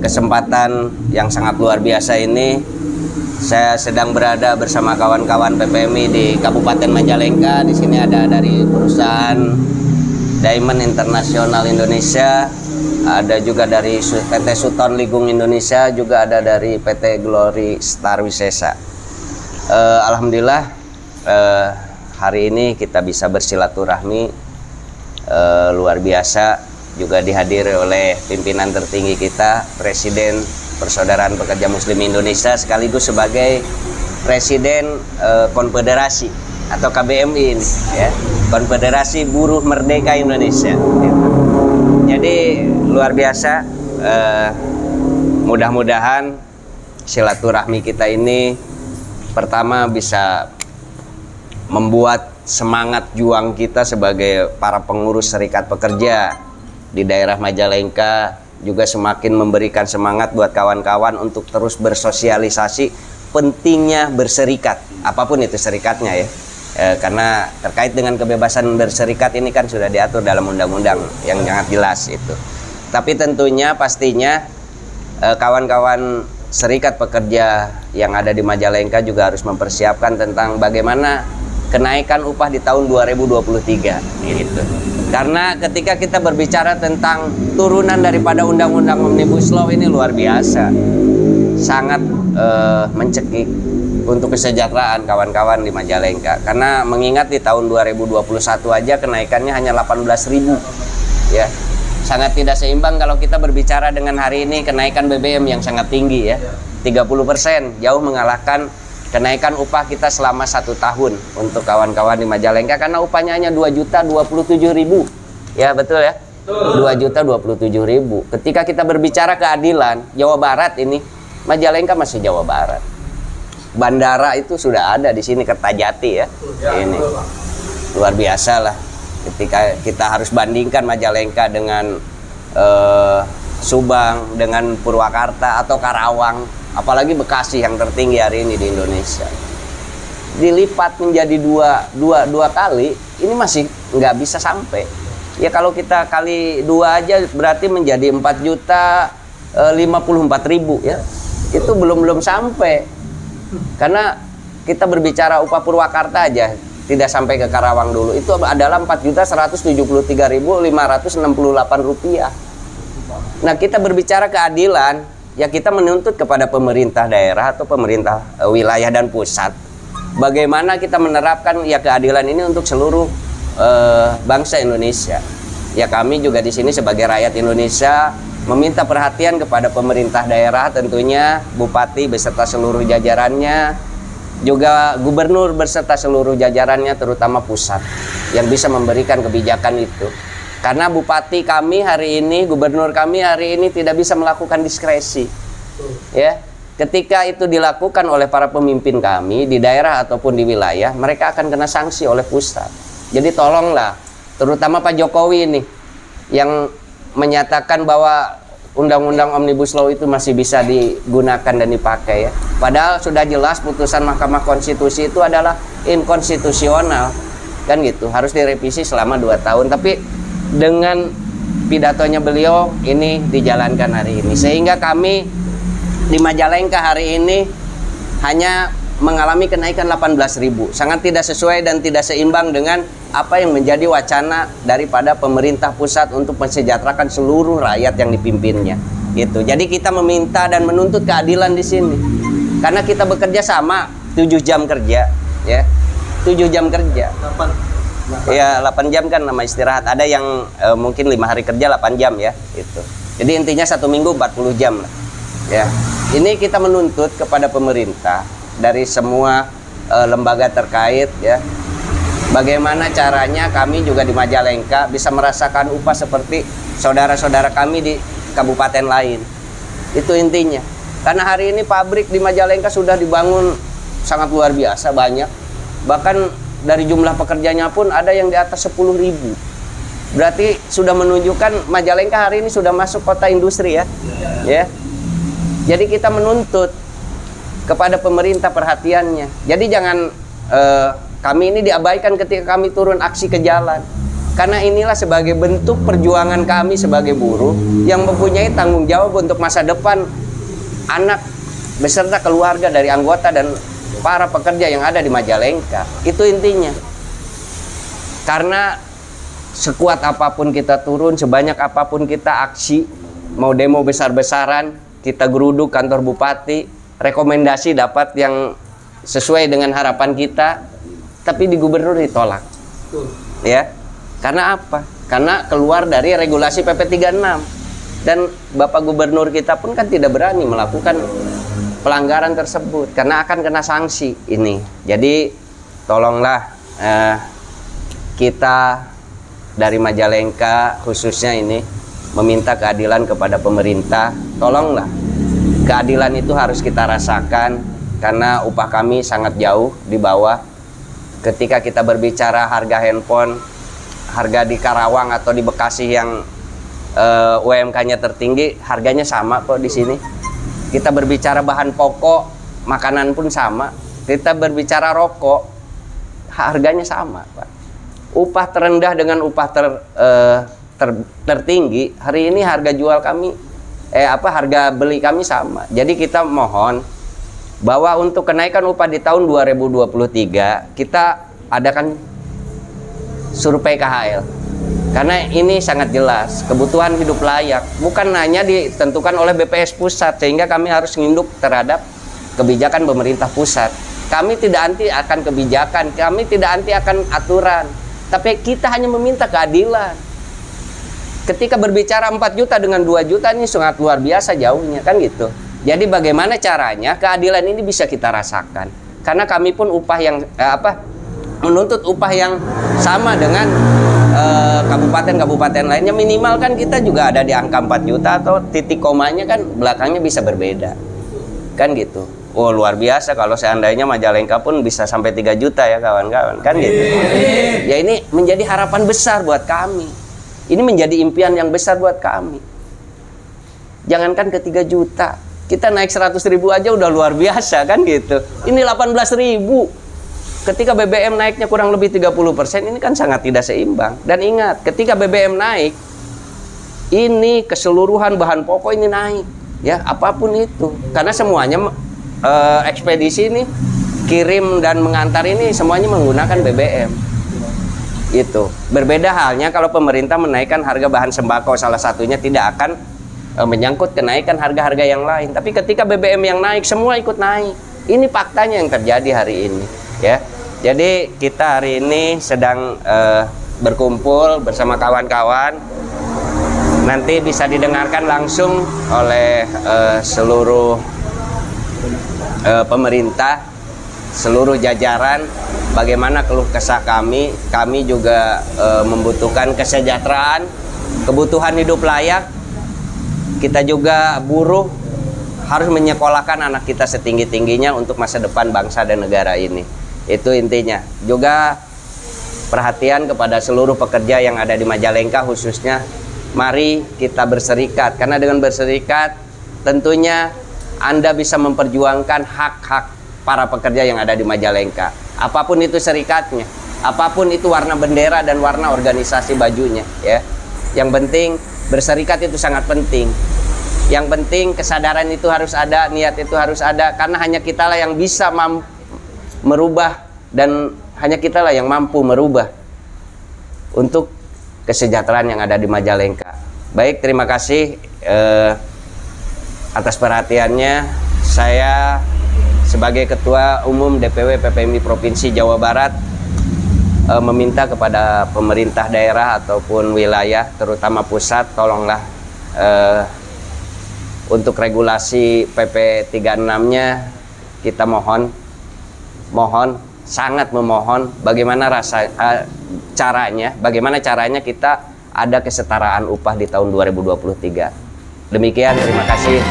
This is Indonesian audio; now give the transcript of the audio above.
kesempatan yang sangat luar biasa ini, saya sedang berada bersama kawan-kawan PPMI di Kabupaten Majalengka. Di sini ada dari perusahaan Diamond International Indonesia, ada juga dari PT Suton Ligung Indonesia, juga ada dari PT Glory Star Wisesa. Alhamdulillah hari ini kita bisa bersilaturahmi luar biasa, juga dihadiri oleh pimpinan tertinggi kita, Presiden Persaudaraan Pekerja Muslim Indonesia, sekaligus sebagai Presiden Konfederasi atau KBMI ini, ya, Konfederasi Buruh Merdeka Indonesia. Jadi luar biasa. Mudah-mudahan silaturahmi kita ini pertama bisa membuat semangat juang kita sebagai para pengurus serikat pekerja di daerah Majalengka juga semakin memberikan semangat buat kawan-kawan untuk terus bersosialisasi pentingnya berserikat, apapun itu serikatnya ya. Karena terkait dengan kebebasan berserikat ini kan sudah diatur dalam undang-undang yang sangat jelas itu. Tapi tentunya pastinya kawan-kawan serikat pekerja yang ada di Majalengka juga harus mempersiapkan tentang bagaimana kenaikan upah di tahun 2023 gitu. Karena ketika kita berbicara tentang turunan daripada undang-undang Omnibus Law ini luar biasa, sangat mencekik untuk kesejahteraan kawan-kawan di Majalengka. Karena mengingat di tahun 2021 aja kenaikannya hanya 18.000, ya, sangat tidak seimbang kalau kita berbicara dengan hari ini kenaikan BBM yang sangat tinggi ya, 30%, jauh mengalahkan kenaikan upah kita selama 1 tahun untuk kawan-kawan di Majalengka, karena upahnya hanya 2.027.000. Ya betul ya, 2.027.000. Ketika kita berbicara keadilan, Jawa Barat ini, Majalengka masih Jawa Barat. Bandara itu sudah ada di sini, Kertajati ya. Ini luar biasa lah. Ketika kita harus bandingkan Majalengka dengan Subang, dengan Purwakarta atau Karawang, apalagi Bekasi yang tertinggi hari ini di Indonesia, dilipat menjadi dua kali, ini masih nggak bisa sampai. Ya kalau kita kali 2 aja berarti menjadi 4.054.000 ya, itu belum sampai. Karena kita berbicara upah Purwakarta aja tidak sampai ke Karawang dulu, itu adalah 4.173.568 rupiah. Nah kita berbicara keadilan, ya kita menuntut kepada pemerintah daerah atau pemerintah wilayah dan pusat, bagaimana kita menerapkan ya keadilan ini untuk seluruh bangsa Indonesia. Ya kami juga di sini sebagai rakyat Indonesia meminta perhatian kepada pemerintah daerah, tentunya Bupati beserta seluruh jajarannya, juga Gubernur beserta seluruh jajarannya, terutama pusat yang bisa memberikan kebijakan itu. Karena Bupati kami hari ini, Gubernur kami hari ini tidak bisa melakukan diskresi. Ya, ketika itu dilakukan oleh para pemimpin kami di daerah ataupun di wilayah, mereka akan kena sanksi oleh pusat. Jadi tolonglah, terutama Pak Jokowi ini yang menyatakan bahwa undang-undang Omnibus Law itu masih bisa digunakan dan dipakai ya. Padahal sudah jelas putusan Mahkamah Konstitusi itu adalah inkonstitusional, kan gitu, harus direvisi selama 2 tahun. Tapi dengan pidatonya beliau ini dijalankan hari ini, sehingga kami di Majalengka hari ini hanya mengalami kenaikan 18.000, sangat tidak sesuai dan tidak seimbang dengan apa yang menjadi wacana daripada pemerintah pusat untuk mensejahterakan seluruh rakyat yang dipimpinnya gitu. Jadi kita meminta dan menuntut keadilan di sini, karena kita bekerja sama 7 jam kerja ya, 7 jam kerja. 8 ya, 8 jam kan nama istirahat. Ada yang mungkin 5 hari kerja 8 jam ya itu. Jadi intinya 1 minggu 40 jam lah ya. Ini kita menuntut kepada pemerintah dari semua lembaga terkait ya, bagaimana caranya kami juga di Majalengka bisa merasakan upah seperti saudara-saudara kami di kabupaten lain. Itu intinya. Karena hari ini pabrik di Majalengka sudah dibangun sangat luar biasa banyak. Bahkan dari jumlah pekerjanya pun ada yang di atas 10.000. Berarti sudah menunjukkan Majalengka hari ini sudah masuk kota industri ya. Ya. Jadi kita menuntut kepada pemerintah perhatiannya. Jadi jangan kami ini diabaikan ketika kami turun aksi ke jalan. Karena inilah sebagai bentuk perjuangan kami sebagai buruh yang mempunyai tanggung jawab untuk masa depan anak beserta keluarga dari anggota dan para pekerja yang ada di Majalengka. Itu intinya. Karena sekuat apapun kita turun, sebanyak apapun kita aksi, mau demo besar-besaran, kita geruduk kantor bupati, rekomendasi dapat yang sesuai dengan harapan kita, tapi di gubernur ditolak. Ya. Karena apa? Karena keluar dari regulasi PP 36. Dan Bapak Gubernur kita pun kan tidak berani melakukan pelanggaran tersebut karena akan kena sanksi ini. Jadi tolonglah kita dari Majalengka khususnya ini meminta keadilan kepada pemerintah. Tolonglah, keadilan itu harus kita rasakan karena upah kami sangat jauh di bawah. Ketika kita berbicara harga handphone, harga di Karawang atau di Bekasi yang UMK-nya tertinggi, harganya sama kok di sini. Kita berbicara bahan pokok, makanan pun sama. Kita berbicara rokok, harganya sama, Pak. Upah terendah dengan upah tertinggi, hari ini harga jual kami, harga beli kami sama. Jadi kita mohon bahwa untuk kenaikan upah di tahun 2023 kita adakan survei KHL. Karena ini sangat jelas, kebutuhan hidup layak bukan hanya ditentukan oleh BPS pusat, sehingga kami harus nginduk terhadap kebijakan pemerintah pusat. Kami tidak anti akan kebijakan, kami tidak anti akan aturan, tapi kita hanya meminta keadilan. Ketika berbicara 4 juta dengan 2 juta ini sangat luar biasa jauhnya, kan gitu. Jadi bagaimana caranya keadilan ini bisa kita rasakan? Karena kami pun upah yang menuntut upah yang sama dengan kabupaten-kabupaten lainnya, minimal kan kita juga ada di angka 4 juta atau titik komanya kan belakangnya bisa berbeda, kan gitu. Oh luar biasa kalau seandainya Majalengka pun bisa sampai 3 juta ya kawan-kawan, kan gitu. Ya ini menjadi harapan besar buat kami, ini menjadi impian yang besar buat kami. Jangankan ke 3 juta, kita naik 100.000 aja udah luar biasa, kan gitu. Ini 18.000. Ketika BBM naiknya kurang lebih 30%, ini kan sangat tidak seimbang. Dan ingat, ketika BBM naik, ini keseluruhan bahan pokok ini naik, ya apapun itu. Karena semuanya ekspedisi ini kirim dan mengantar ini semuanya menggunakan BBM. Itu berbeda halnya kalau pemerintah menaikkan harga bahan sembako, salah satunya tidak akan menyangkut kenaikan harga-harga yang lain. Tapi ketika BBM yang naik, semua ikut naik. Ini faktanya yang terjadi hari ini. Ya, jadi kita hari ini sedang berkumpul bersama kawan-kawan. Nanti bisa didengarkan langsung oleh seluruh pemerintah, seluruh jajaran, bagaimana keluh kesah kami. Kami juga membutuhkan kesejahteraan, kebutuhan hidup layak. Kita juga buruh harus menyekolahkan anak kita setinggi-tingginya untuk masa depan bangsa dan negara ini. Itu intinya. Juga perhatian kepada seluruh pekerja yang ada di Majalengka khususnya, mari kita berserikat, karena dengan berserikat tentunya Anda bisa memperjuangkan hak-hak para pekerja yang ada di Majalengka. Apapun itu serikatnya, apapun itu warna bendera dan warna organisasi bajunya, ya. Yang penting berserikat itu sangat penting. Yang penting kesadaran itu harus ada, niat itu harus ada, karena hanya kitalah yang bisa merubah, dan hanya kitalah yang mampu merubah untuk kesejahteraan yang ada di Majalengka. Baik, terima kasih atas perhatiannya. Saya sebagai Ketua Umum DPW PPMI Provinsi Jawa Barat meminta kepada pemerintah daerah ataupun wilayah, terutama pusat, tolonglah untuk regulasi PP 36-nya kita mohon, sangat memohon bagaimana caranya kita ada kesetaraan upah di tahun 2023. Demikian, terima kasih.